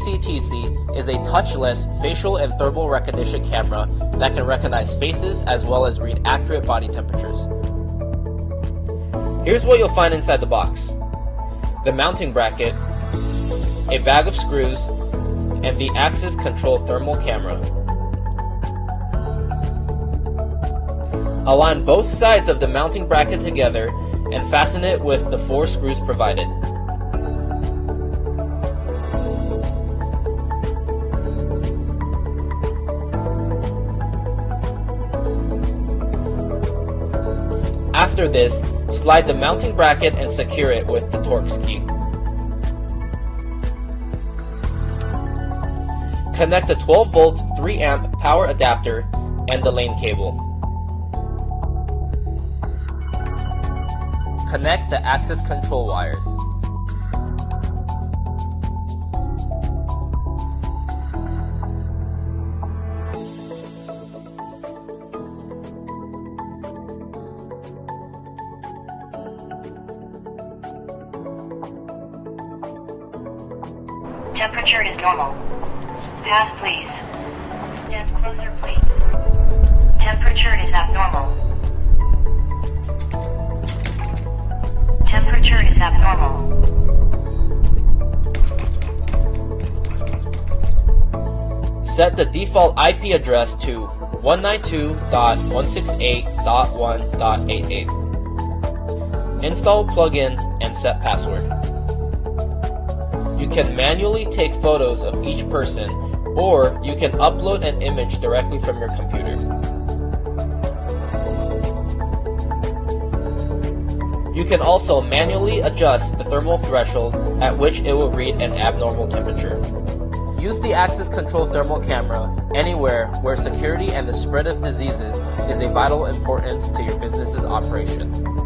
ACTC is a touchless facial and thermal recognition camera that can recognize faces as well as read accurate body temperatures. Here's what you'll find inside the box: the mounting bracket, a bag of screws, and the axis control thermal camera. Align both sides of the mounting bracket together and fasten it with the 4 screws provided. After this, slide the mounting bracket and secure it with the Torx key. Connect the 12-volt 3-amp power adapter and the lane cable. Connect the access control wires. Temperature is normal. Pass, please. Step closer, please. Temperature is abnormal. Temperature is abnormal. Set the default IP address to 192.168.1.88. Install plugin and set password. You can manually take photos of each person, or you can upload an image directly from your computer. You can also manually adjust the thermal threshold at which it will read an abnormal temperature. Use the access control thermal camera anywhere where security and the spread of diseases is a vital importance to your business's operation.